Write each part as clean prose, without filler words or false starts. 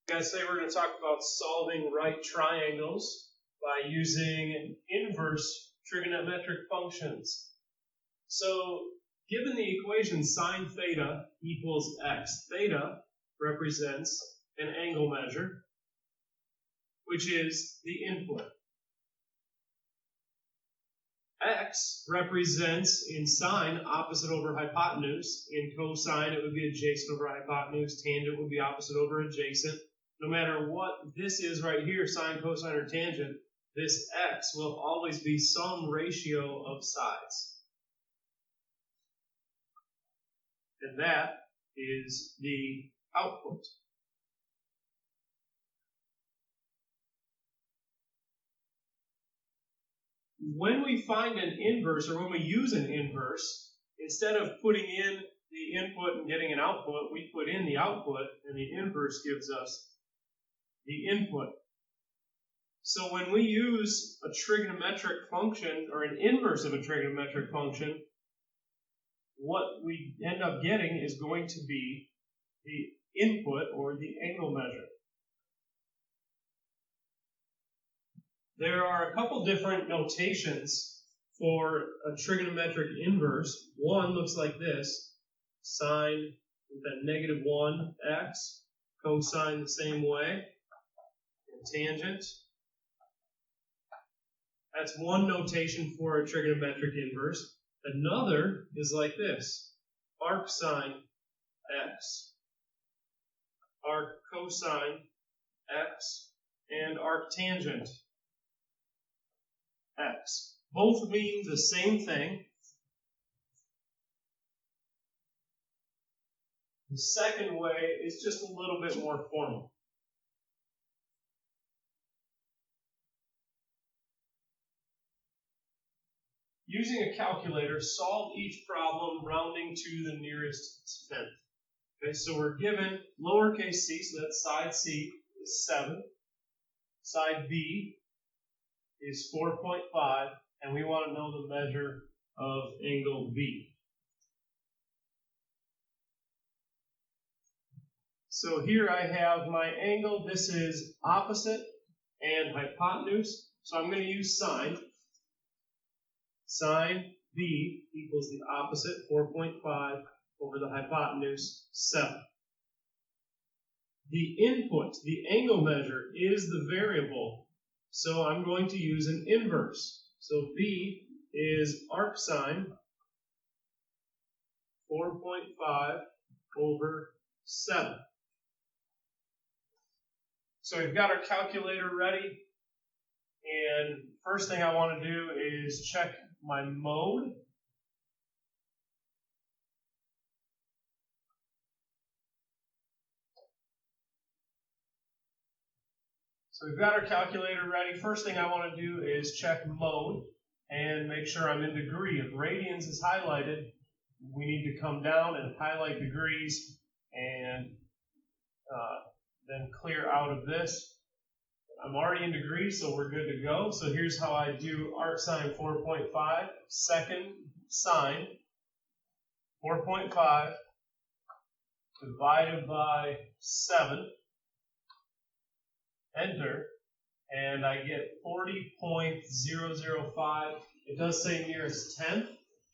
Guys, today we're going to talk about solving right triangles by using inverse trigonometric functions. So, given the equation sine theta equals x, theta represents an angle measure, which is the input. X represents, in sine, opposite over hypotenuse. In cosine, it would be adjacent over hypotenuse. Tangent would be opposite over adjacent. No matter what this is right here, sine, cosine, or tangent, this x will always be some ratio of sides. And that is the output. When we find an inverse, or when we use an inverse, instead of putting in the input and getting an output, we put in the output, and the inverse gives us the input. So when we use a trigonometric function, or an inverse of a trigonometric function, what we end up getting is going to be the input, or the angle measure. There are a couple different notations for a trigonometric inverse. One looks like this: sine with a -1x, cosine the same way, and tangent. That's one notation for a trigonometric inverse. Another is like this: arc sine x, arc cosine x, and arc tangent x. Both mean the same thing. The second way is just a little bit more formal. Using a calculator, solve each problem rounding to the nearest tenth. Okay, so we're given lowercase c, so that's side C is 7. Side B is 4.5, and we want to know the measure of angle B. So here I have my angle. This is opposite and hypotenuse, so I'm going to use sine. Sine B equals the opposite, 4.5, over the hypotenuse, 7. The input, the angle measure, is the variable, so I'm going to use an inverse. So B is arc sine, 4.5 over 7. So we've got our calculator ready, and first thing I want to do is check my mode. So we've got our calculator ready. First thing I want to do is check mode and make sure I'm in degree. If radians is highlighted, we need to come down and highlight degrees and then clear out of this. I'm already in degrees, so we're good to go. So here's how I do arc sine 4.5, second sine 4.5 divided by 7, enter, and I get 40.005. It does say nearest tenth,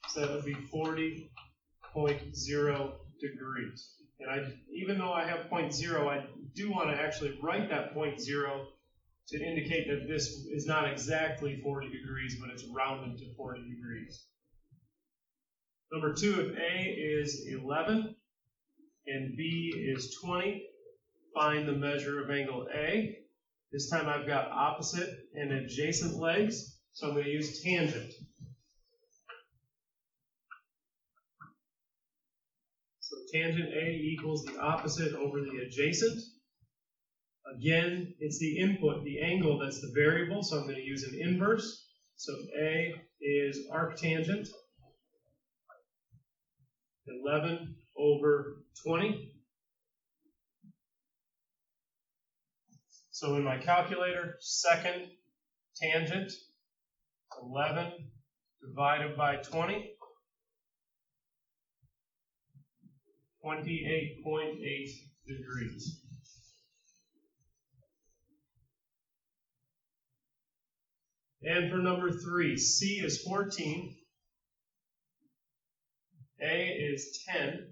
so that would be 40.0 degrees. And even though I have 0.0, I do want to actually write that 0.0 to indicate that this is not exactly 40 degrees, but it's rounded to 40 degrees. Number 2, if A is 11 and B is 20, find the measure of angle A. This time I've got opposite and adjacent legs, so I'm going to use tangent. So tangent A equals the opposite over the adjacent. Again, it's the input, the angle, that's the variable, so I'm going to use an inverse. So A is arctangent, 11 over 20. So in my calculator, second tangent, 11 divided by 20, 28.8 degrees. And for number 3, C is 14. A is 10.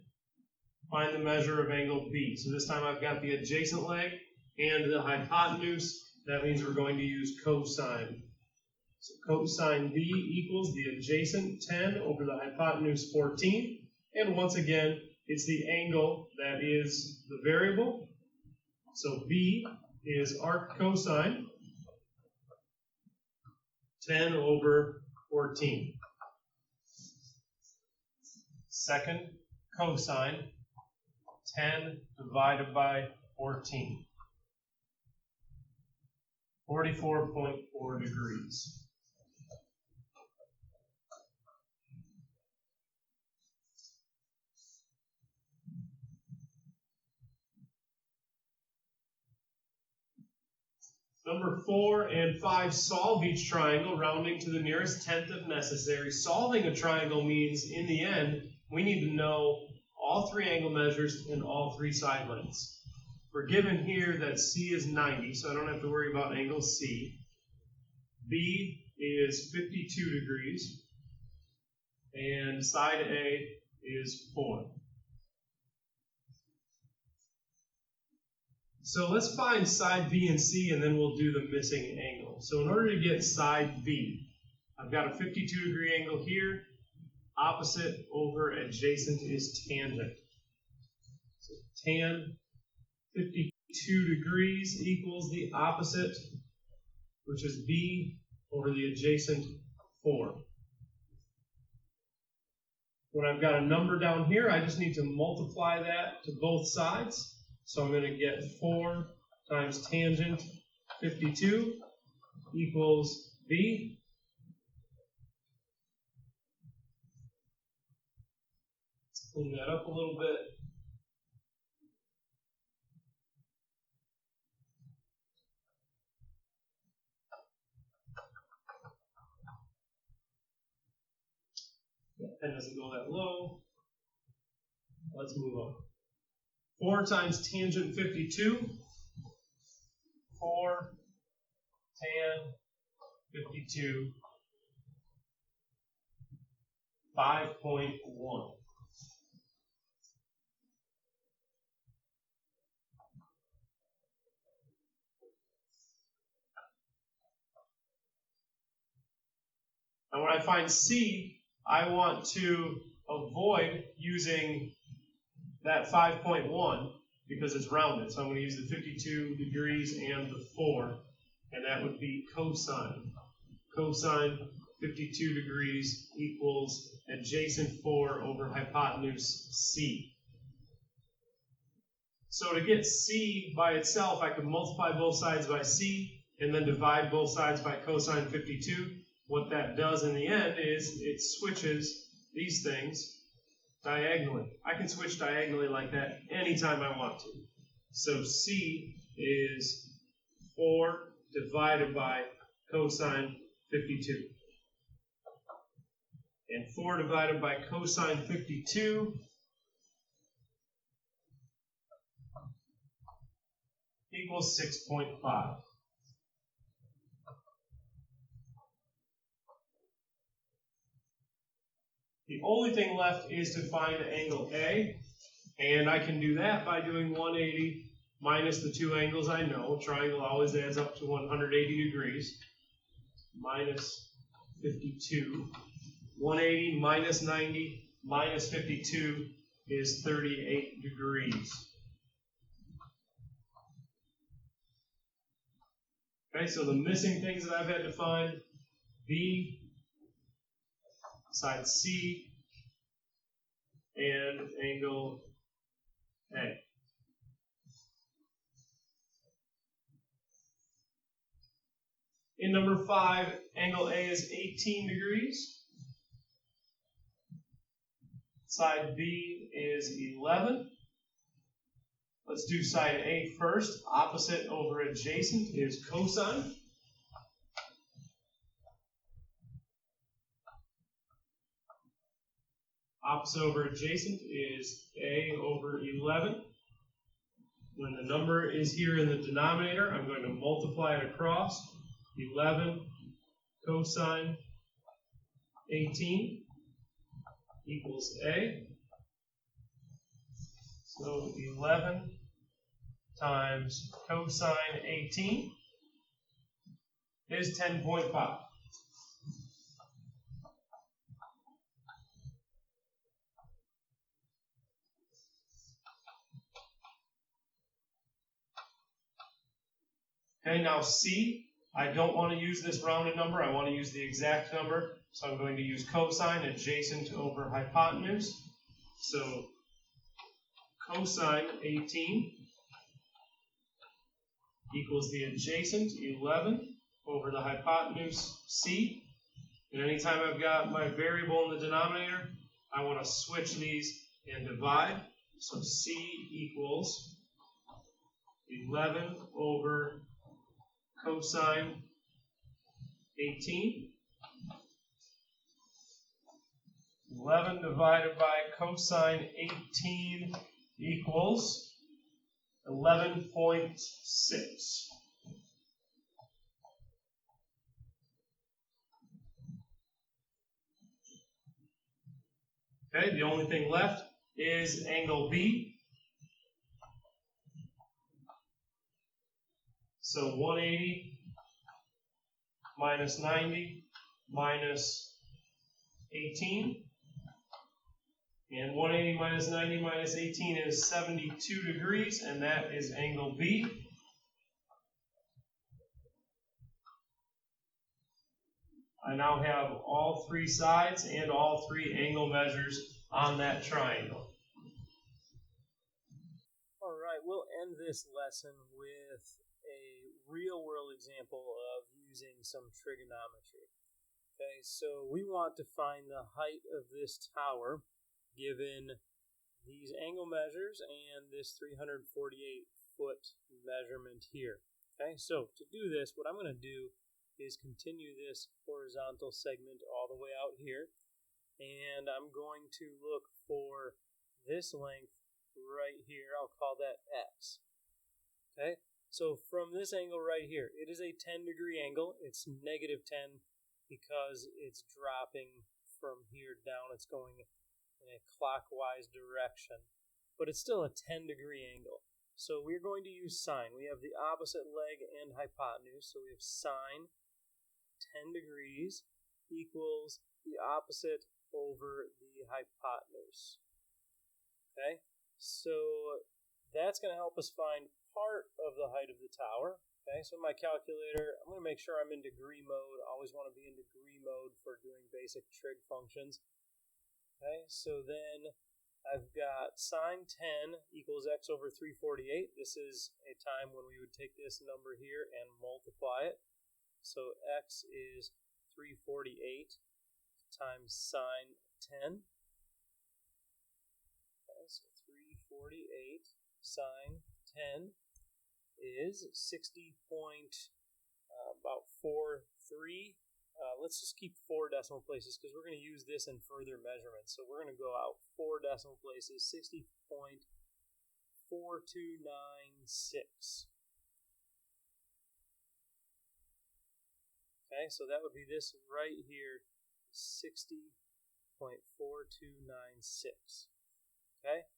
Find the measure of angle B. So this time I've got the adjacent leg and the hypotenuse. That means we're going to use cosine. So cosine B equals the adjacent 10 over the hypotenuse 14. And once again, it's the angle that is the variable. So B is arc cosine 10 over 14. Second, cosine 10 divided by 14. 44.4 degrees. Number 4 and 5, solve each triangle, rounding to the nearest tenth if necessary. Solving a triangle means, in the end, we need to know all 3 angle measures and all 3 side lengths. We're given here that C is 90, so I don't have to worry about angle C. B is 52 degrees, and side A is 4. So let's find side B and C, and then we'll do the missing angle. So in order to get side B, I've got a 52 degree angle here. Opposite over adjacent is tangent. So tan 52 degrees equals the opposite, which is B over the adjacent 4. When I've got a number down here, I just need to multiply that to both sides. So I'm going to get 4 times tangent 52 equals B. Let's clean that up a little bit. That pen doesn't go that low. Let's move on. 4 times tangent 52. 4 tan 52. 5.1. And when I find C, I want to avoid using that 5.1 because it's rounded. So I'm going to use the 52 degrees and the 4, and that would be cosine. Cosine 52 degrees equals adjacent 4 over hypotenuse C. So to get C by itself, I could multiply both sides by C and then divide both sides by cosine 52. What that does in the end is it switches these things diagonally. I can switch diagonally like that anytime I want to. So C is 4 divided by cosine 52. And 4 divided by cosine 52 equals 6.5. The only thing left is to find angle A, and I can do that by doing 180 minus the 2 angles I know. Triangle always adds up to 180 degrees. Minus 52. 180 minus 90 minus 52 is 38 degrees. Okay, so the missing things that I've had to find: B, side C, and angle A. In number 5, angle A is 18 degrees. Side B is 11. Let's do side A first. Opposite over adjacent is cosine. Opposite over adjacent is A over 11. When the number is here in the denominator, I'm going to multiply it across. 11 cosine 18 equals A. So 11 times cosine 18 is 10.5. Okay, now C, I don't want to use this rounded number. I want to use the exact number. So I'm going to use cosine adjacent over hypotenuse. So cosine 18 equals the adjacent 11 over the hypotenuse C. And anytime I've got my variable in the denominator, I want to switch these and divide. So C equals 11 over cosine 18. 11 divided by cosine 18 equals 11.6. Okay, the only thing left is angle B. So 180 minus 90 minus 18. And 180 minus 90 minus 18 is 72 degrees, and that is angle B. I now have all three sides and all three angle measures on that triangle. All right, we'll end this lesson with a real-world example of using some trigonometry. Okay, so we want to find the height of this tower given these angle measures and this 348-foot measurement here. Okay, so to do this, what I'm going to do is continue this horizontal segment all the way out here, and I'm going to look for this length right here. I'll call that X. Okay, so from this angle right here, it is a 10-degree angle. It's negative 10 because it's dropping from here down. It's going in a clockwise direction, but it's still a 10-degree angle. So we're going to use sine. We have the opposite leg and hypotenuse, so we have sine 10 degrees equals the opposite over the hypotenuse. Okay, so that's going to help us find part of the height of the tower. Okay, so my calculator, I'm going to make sure I'm in degree mode. I always want to be in degree mode for doing basic trig functions. Okay, so then I've got sine 10 equals x over 348. This is a time when we would take this number here and multiply it. So x is 348 times sine 10. Okay, so 348 sine 10 is 60.43. Let's just keep 4 decimal places because we're going to use this in further measurements. So we're going to go out 4 decimal places, 60.4296. Okay, so that would be this right here, 60.4296. Okay,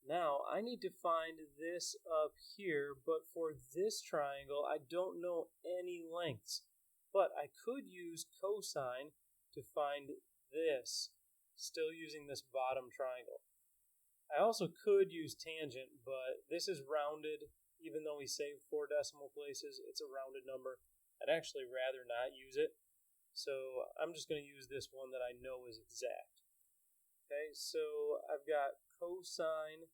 now I need to find this up here, but for this triangle, I don't know any lengths. But I could use cosine to find this, still using this bottom triangle. I also could use tangent, but this is rounded. Even though we saved 4 decimal places, it's a rounded number. I'd actually rather not use it. So I'm just going to use this one that I know is exact. Okay, so I've got cosine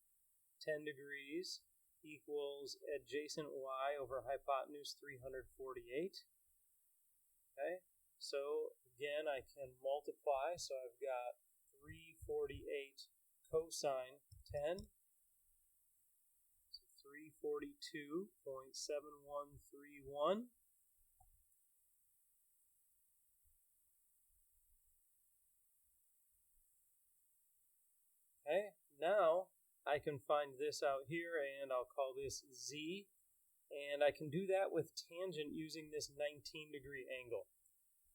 10 degrees equals adjacent y over hypotenuse 348. Okay, so again, I can multiply. So I've got 348 cosine 10. So 342.7131. Okay, now I can find this out here, and I'll call this z. And I can do that with tangent using this 19-degree angle.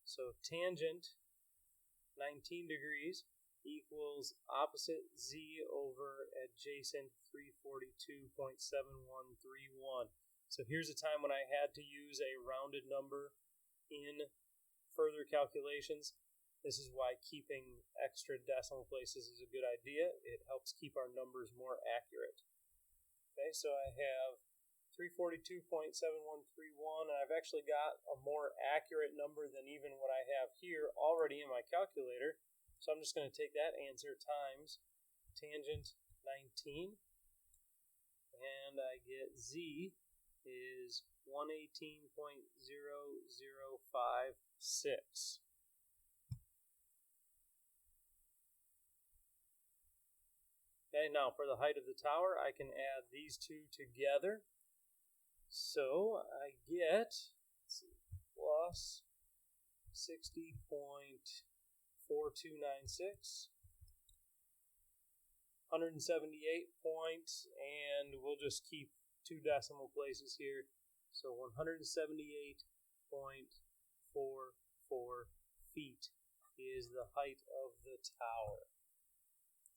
So tangent 19 degrees equals opposite z over adjacent 342.7131. So here's a time when I had to use a rounded number in further calculations. This is why keeping extra decimal places is a good idea. It helps keep our numbers more accurate. Okay, so I have 342.7131, and I've actually got a more accurate number than even what I have here already in my calculator. So I'm just going to take that answer times tangent 19, and I get z is 118.0056. Okay, now for the height of the tower, I can add these two together. So I get plus 60.4296, 178 points, and we'll just keep 2 decimal places here. So 178.44 feet is the height of the tower.